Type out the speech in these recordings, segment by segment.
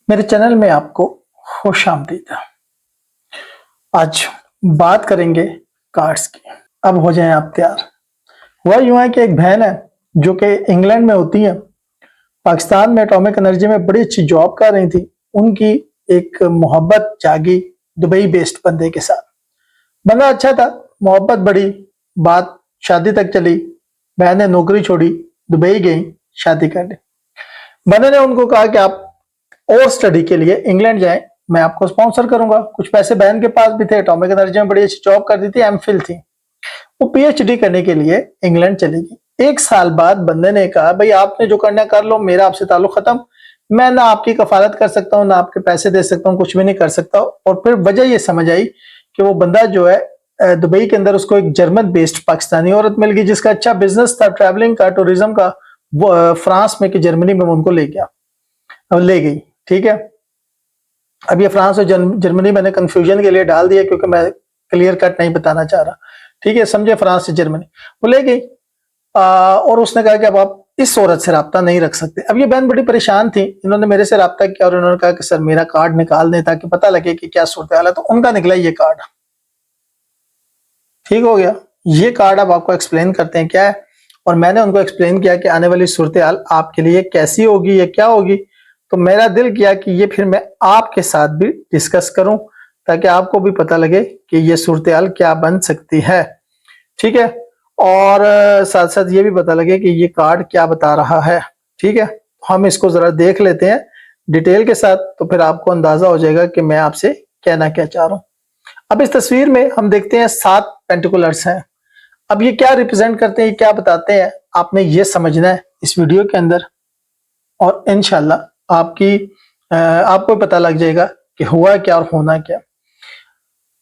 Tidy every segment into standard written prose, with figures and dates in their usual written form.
मेरे चैनल में आपको खुश आमदीद। आज बात करेंगे कार्ड्स की। अब हो जाएं आप तैयार। हुआ यूं है कि एक बहन है जो कि इंग्लैंड में होती है, पाकिस्तान में एटॉमिक एनर्जी में बड़ी अच्छी जॉब कर रही थी। उनकी एक मोहब्बत जागी दुबई बेस्ड बंदे के साथ। बंदा अच्छा था, मोहब्बत बढ़ी, बात शादी तक चली। बहन ने नौकरी छोड़ी, दुबई गई शादी करने। बंदे ने उनको कहा कि आप और स्टडी के लिए इंग्लैंड जाएं, मैं आपको स्पॉन्सर करूंगा। कुछ पैसे बहन के पास भी थे, एटॉमिक एनर्जी में बड़ी अच्छी जॉब करती थी, एमफिल थी। वो पीएचडी करने के लिए इंग्लैंड चली गई। 1 साल बाद बंदे ने कहा, भाई आपने जो करना कर लो, मेरा आपसे ताल्लुक खत्म। मैं ना आपकी कफालत कर सकता हूँ, ना आपके पैसे दे सकता हूँ, कुछ भी नहीं कर सकता। और फिर वजह ये समझ आई कि वो बंदा जो है दुबई के अंदर उसको एक जर्मन बेस्ड पाकिस्तानी औरत मिल गई जिसका अच्छा बिजनेस था, ट्रैवलिंग का, टूरिज्म का। वो फ्रांस में कि जर्मनी में उनको ले गया, ले गई। ठीक है, अब ये फ्रांस और जर्मनी मैंने कंफ्यूजन के लिए डाल दिया क्योंकि मैं क्लियर कट नहीं बताना चाह रहा। ठीक है, समझे, फ्रांस से जर्मनी वो ले गई। और उसने कहा कि अब आप इस औरत से राब्ता नहीं रख सकते। अब ये बहन बड़ी परेशान थी, इन्होंने मेरे से राब्ता किया और इन्होंने कहा कि सर मेरा कार्ड निकाल दें ताकि पता लगे कि क्या सूरत हाल है। तो उनका निकला ये कार्ड। ठीक हो गया, ये कार्ड अब आपको एक्सप्लेन करते हैं क्या है। और मैंने उनको एक्सप्लेन किया कि आने वाली सूरत हाल आपके लिए कैसी होगी या क्या होगी। तो मेरा दिल किया कि ये फिर मैं आपके साथ भी डिस्कस करूं ताकि आपको भी पता लगे कि ये सूरत हाल क्या बन सकती है। ठीक है, और साथ साथ ये भी पता लगे कि ये कार्ड क्या बता रहा है। ठीक है, हम इसको जरा देख लेते हैं डिटेल के साथ, तो फिर आपको अंदाजा हो जाएगा कि मैं आपसे कहना क्या चाह रहा हूं। अब इस तस्वीर में हम देखते हैं 7 पेंटिकुलर्स हैं। अब ये क्या रिप्रेजेंट करते हैं, क्या बताते हैं, आपने ये समझना है इस वीडियो के अंदर। और इंशाल्लाह आपको पता लग जाएगा कि हुआ क्या और होना क्या।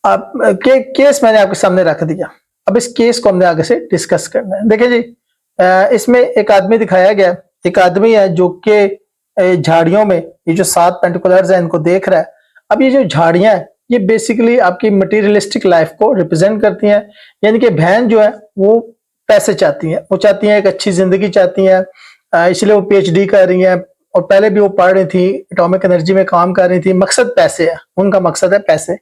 अब केस मैंने आपके सामने रख दिया। अब इस केस को हमने आगे से डिस्कस करना है। देखिए जी, इसमें एक आदमी दिखाया गया। एक आदमी है जो कि झाड़ियों में ये जो 7 पेंटिकुलर्स हैं इनको देख रहा है। अब ये जो झाड़ियां हैं ये बेसिकली आपकी मटीरियलिस्टिक लाइफ को रिप्रेजेंट करती हैं। यानी कि बहन जो है वो पैसे चाहती हैं, वो चाहती हैं एक अच्छी जिंदगी चाहती हैं, इसलिए वो पीएचडी कर रही हैं। और पहले भी वो पढ़ रही थी, एटॉमिक एनर्जी में काम कर रही थी। मकसद पैसे है, उनका मकसद है पैसे।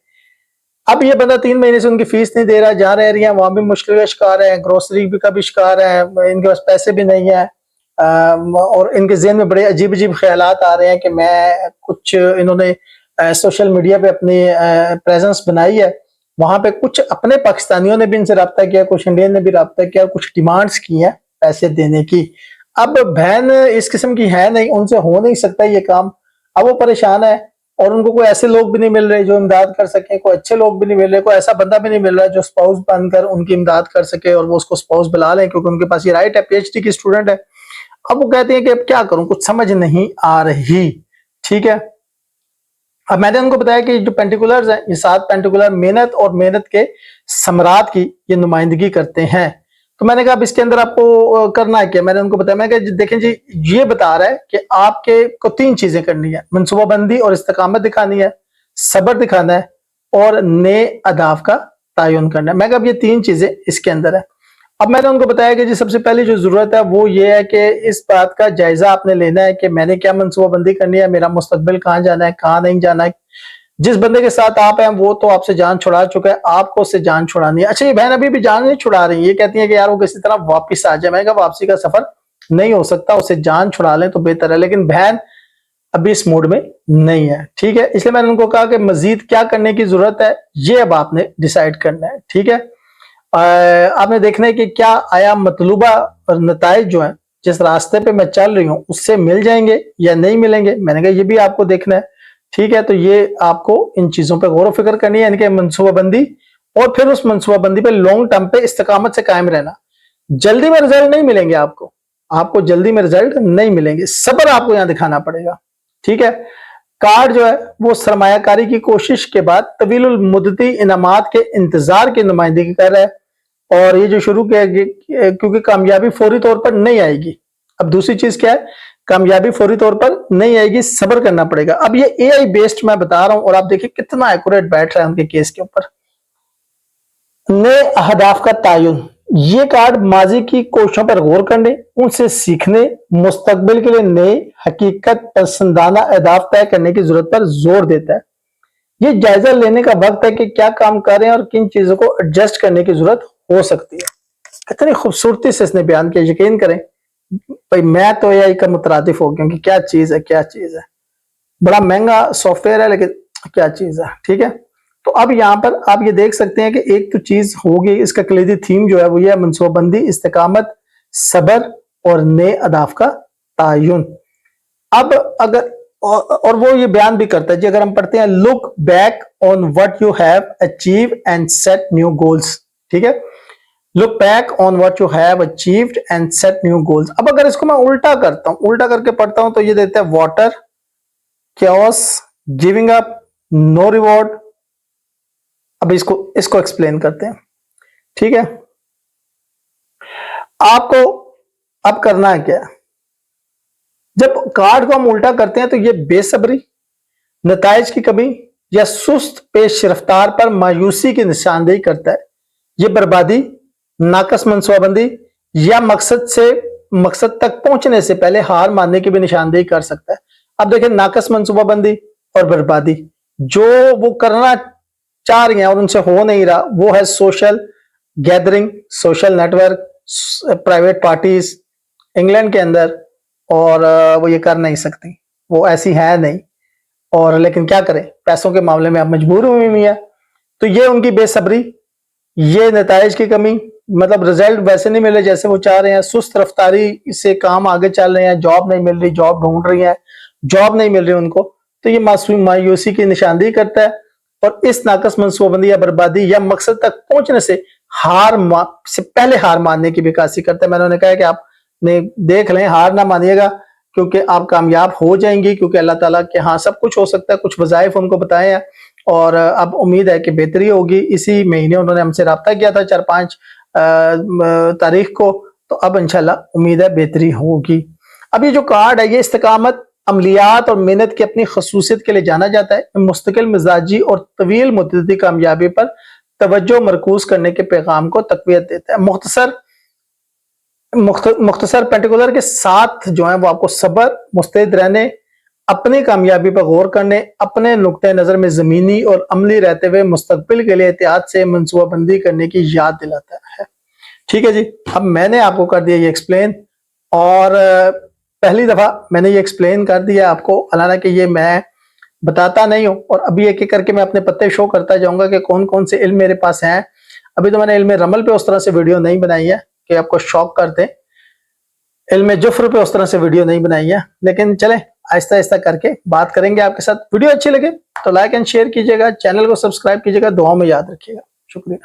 अब ये बंदा 3 महीने से उनकी फीस नहीं दे रहा, जहाँ रह रही है वहां भी मुश्किल का शिकार है, ग्रोसरी भी का भी शिकार है, इनके पास पैसे भी नहीं है। और इनके ज़हन में बड़े अजीब अजीब ख्यालात आ रहे हैं कि मैं कुछ, इन्होंने सोशल मीडिया पे अपनी प्रेजेंस बनाई है, वहां पे कुछ अपने पाकिस्तानियों ने भी इनसे रब्ता किया, कुछ इंडियन ने भी रब्ता किया, कुछ डिमांड्स की हैं पैसे देने की। अब बहन इस किस्म की है नहीं, उनसे हो नहीं सकता ये काम। अब वो परेशान है और उनको कोई ऐसे लोग भी नहीं मिल रहे जो इमदाद कर सके, कोई अच्छे लोग भी नहीं मिल रहे, कोई ऐसा बंदा भी नहीं मिल रहा जो स्पाउस बनकर उनकी इमदाद कर सके और वो उसको स्पाउस बुला लें क्योंकि उनके पास ये राइट है, पीएचडी की स्टूडेंट है। अब वो कहते हैं कि अब क्या करूं, कुछ समझ नहीं आ रही। ठीक है, अब मैंने उनको बताया कि जो पेंटिकुलर्स हैं ये 7 पेंटिकुलर मेहनत और मेहनत के सम्राट की ये नुमाइंदगी करते हैं। तो मैंने कहा अब इसके अंदर आपको करना है क्या। मैंने उनको बताया, मैं कहा देखें जी, ये बता रहा है कि आपके को 3 चीजें करनी है, मनसूबाबंदी और इस्तकामत दिखानी है, सब्र दिखाना है और नए अहदाफ का तयन करना है। मैं कहा अब ये 3 चीजें इसके अंदर है। अब मैंने उनको बताया कि जी सबसे पहली जो जरूरत है वो ये है कि इस बात का जायजा आपने लेना है कि मैंने क्या मनसूबाबंदी करनी है, मेरा मुस्तकबिल कहाँ जाना है, कहाँ नहीं जाना है। जिस बंदे के साथ आप हैं वो तो आपसे जान छुड़ा चुका है, आपको उससे जान छुड़ानी है। अच्छा, ये बहन अभी भी जान नहीं छुड़ा रही, ये कहती है कि यार वो किसी तरह वापिस आ जाए। मैं कहा वापसी का सफर नहीं हो सकता, उसे जान छुड़ा लें तो बेहतर है, लेकिन बहन अभी इस मूड में नहीं है। ठीक है, इसलिए मैंने उनको कहा कि मजीद क्या करने की जरूरत है ये अब आपने डिसाइड करना है। ठीक है, आपने देखना है कि क्या आया मतलूबा और नताइज जो है जिस रास्ते पे मैं चल रही हूँ उससे मिल जाएंगे या नहीं मिलेंगे। मैंने कहा ये भी आपको देखना है। ठीक है, तो ये आपको इन चीजों पे गौर फिक्र करनी है, इनके मनसूबाबंदी, और फिर उस मनसूबाबंदी पे लॉन्ग टर्म पे इस्तकामत से कायम रहना। जल्दी में रिजल्ट नहीं मिलेंगे आपको जल्दी में रिजल्ट नहीं मिलेंगे, सब्र आपको यहाँ दिखाना पड़ेगा। ठीक है, कार्ड जो है वो सरमायाकारी की कोशिश के बाद तवीलुल मुद्दती इनामात के इंतजार की नुमाइंदगी कर रहा है। और ये जो शुरू किया, क्योंकि कामयाबी फौरी तौर पर नहीं आएगी। अब दूसरी चीज क्या है, कामयाबी फौरी तौर पर नहीं आएगी, सब्र करना पड़ेगा। अब ये एआई बेस्ड मैं बता रहा हूं और आप देखिए कितना एक्यूरेट बैठ रहा है उनके केस के ऊपर। नए अहदाफ का तयन, یہ کارڈ ماضی کی کوششوں پر غور کرنے، ان سے سیکھنے، مستقبل کے لیے نئے حقیقت پسندانہ اہداف طے کرنے کی ضرورت پر زور دیتا ہے۔ یہ جائزہ لینے کا وقت ہے کہ کیا کام کر رہے ہیں اور کن چیزوں کو ایڈجسٹ کرنے کی ضرورت ہو سکتی ہے۔ اتنی خوبصورتی سے اس نے بیان کیا، یقین کریں بھائی میں تو AI کا مترادف ہو گیا کہ کیا چیز ہے، کیا چیز ہے۔ بڑا مہنگا سافٹ ویئر ہے لیکن کیا چیز ہے، ٹھیک ہے۔ تو اب یہاں پر آپ یہ دیکھ سکتے ہیں کہ ایک تو چیز ہوگی، اس کا کلیدی تھیم جو ہے وہ یہ منصوبہ بندی، استقامت، صبر اور نئے اہداف کا تعین۔ اب اگر اور وہ یہ بیان بھی کرتا ہے جی، اگر ہم پڑھتے ہیں look back on what you have achieve and set new goals, ٹھیک ہے، look back on what you have achieved and set new goals. اب اگر اس کو میں الٹا کرتا ہوں، الٹا کر کے پڑھتا ہوں تو یہ دیتا ہے water, chaos, giving up, no reward۔ اب اس کو ایکسپلین کرتے ہیں، ٹھیک ہے۔ آپ کو اب کرنا ہے کیا؟ جب کارڈ کو ہم الٹا کرتے ہیں تو یہ بے صبری، نتائج کی کمی یا سست پیش رفتار پر مایوسی کی نشاندہی کرتا ہے۔ یہ بربادی، ناقص منصوبہ بندی یا مقصد تک پہنچنے سے پہلے ہار ماننے کی بھی نشاندہی کر سکتا ہے۔ اب دیکھیں، ناقص منصوبہ بندی اور بربادی، جو وہ کرنا چاہ رہی ہیں اور ان سے ہو نہیں رہا، وہ ہے social gathering, social network, private parties England کے اندر، اور وہ یہ کر نہیں سکتی، وہ ایسی ہے نہیں، اور لیکن کیا کریں، پیسوں کے معاملے میں اب مجبور ہوئی ہے۔ تو یہ ان کی بے صبری، یہ نتائج کی کمی، مطلب رزلٹ ویسے نہیں ملے جیسے وہ چاہ رہے ہیں، سست رفتاری سے کام آگے چل رہے ہیں، جاب نہیں مل رہی، جاب ڈھونڈ رہی ہیں، جاب نہیں مل رہی ان کو، تو یہ مایوسی کی نشاندہی کرتا ہے۔ اور اس ناقص منصوبہ بندی یا بربادی یا مقصد تک پہنچنے سے پہلے ہار ماننے کی بھی عکاسی کرتا ہے۔ میں نے کہا کہ آپ نے دیکھ لیں، ہار نہ مانیے گا کیونکہ آپ کامیاب ہو جائیں گی، کیونکہ اللہ تعالیٰ کے ہاں سب کچھ ہو سکتا ہے۔ کچھ وظائف ان کو بتائے ہیں اور اب امید ہے کہ بہتری ہوگی۔ اسی مہینے انہوں نے ہم سے رابطہ کیا تھا 4-5 تاریخ کو، تو اب انشاءاللہ امید ہے بہتری ہوگی۔ اب یہ جو کارڈ ہے، یہ استقامت، عملیات اور محنت کی اپنی خصوصیت کے لیے جانا جاتا ہے۔ مستقل مزاجی اور طویل مدتی کامیابی پر توجہ مرکوز کرنے کے پیغام کو تقویت دیتا ہے۔ مختصر پرٹیکولر کے ساتھ جو ہے وہ آپ کو صبر، مستعد رہنے، اپنی کامیابی پر غور کرنے، اپنے نقطہ نظر میں زمینی اور عملی رہتے ہوئے مستقبل کے لیے احتیاط سے منصوبہ بندی کرنے کی یاد دلاتا ہے۔ ٹھیک ہے جی، اب میں نے آپ کو کر دیا یہ ایکسپلین، اور پہلی دفعہ میں نے یہ ایکسپلین کر دیا آپ کو، حالانکہ یہ میں بتاتا نہیں ہوں، اور ابھی ایک ایک کر کے میں اپنے پتے شو کرتا جاؤں گا کہ کون کون سے علم میرے پاس ہیں۔ ابھی تو میں نے علم رمل پہ اس طرح سے ویڈیو نہیں بنائی ہے کہ آپ کو شوق کر دیں، علم جفر پہ اس طرح سے ویڈیو نہیں بنائی ہے، لیکن چلیں آہستہ آہستہ کر کے بات کریں گے آپ کے ساتھ۔ ویڈیو اچھی لگے تو لائک اینڈ شیئر کیجیے گا، چینل کو سبسکرائب کیجیے گا، دعاؤں میں یاد رکھیے گا۔ شکریہ۔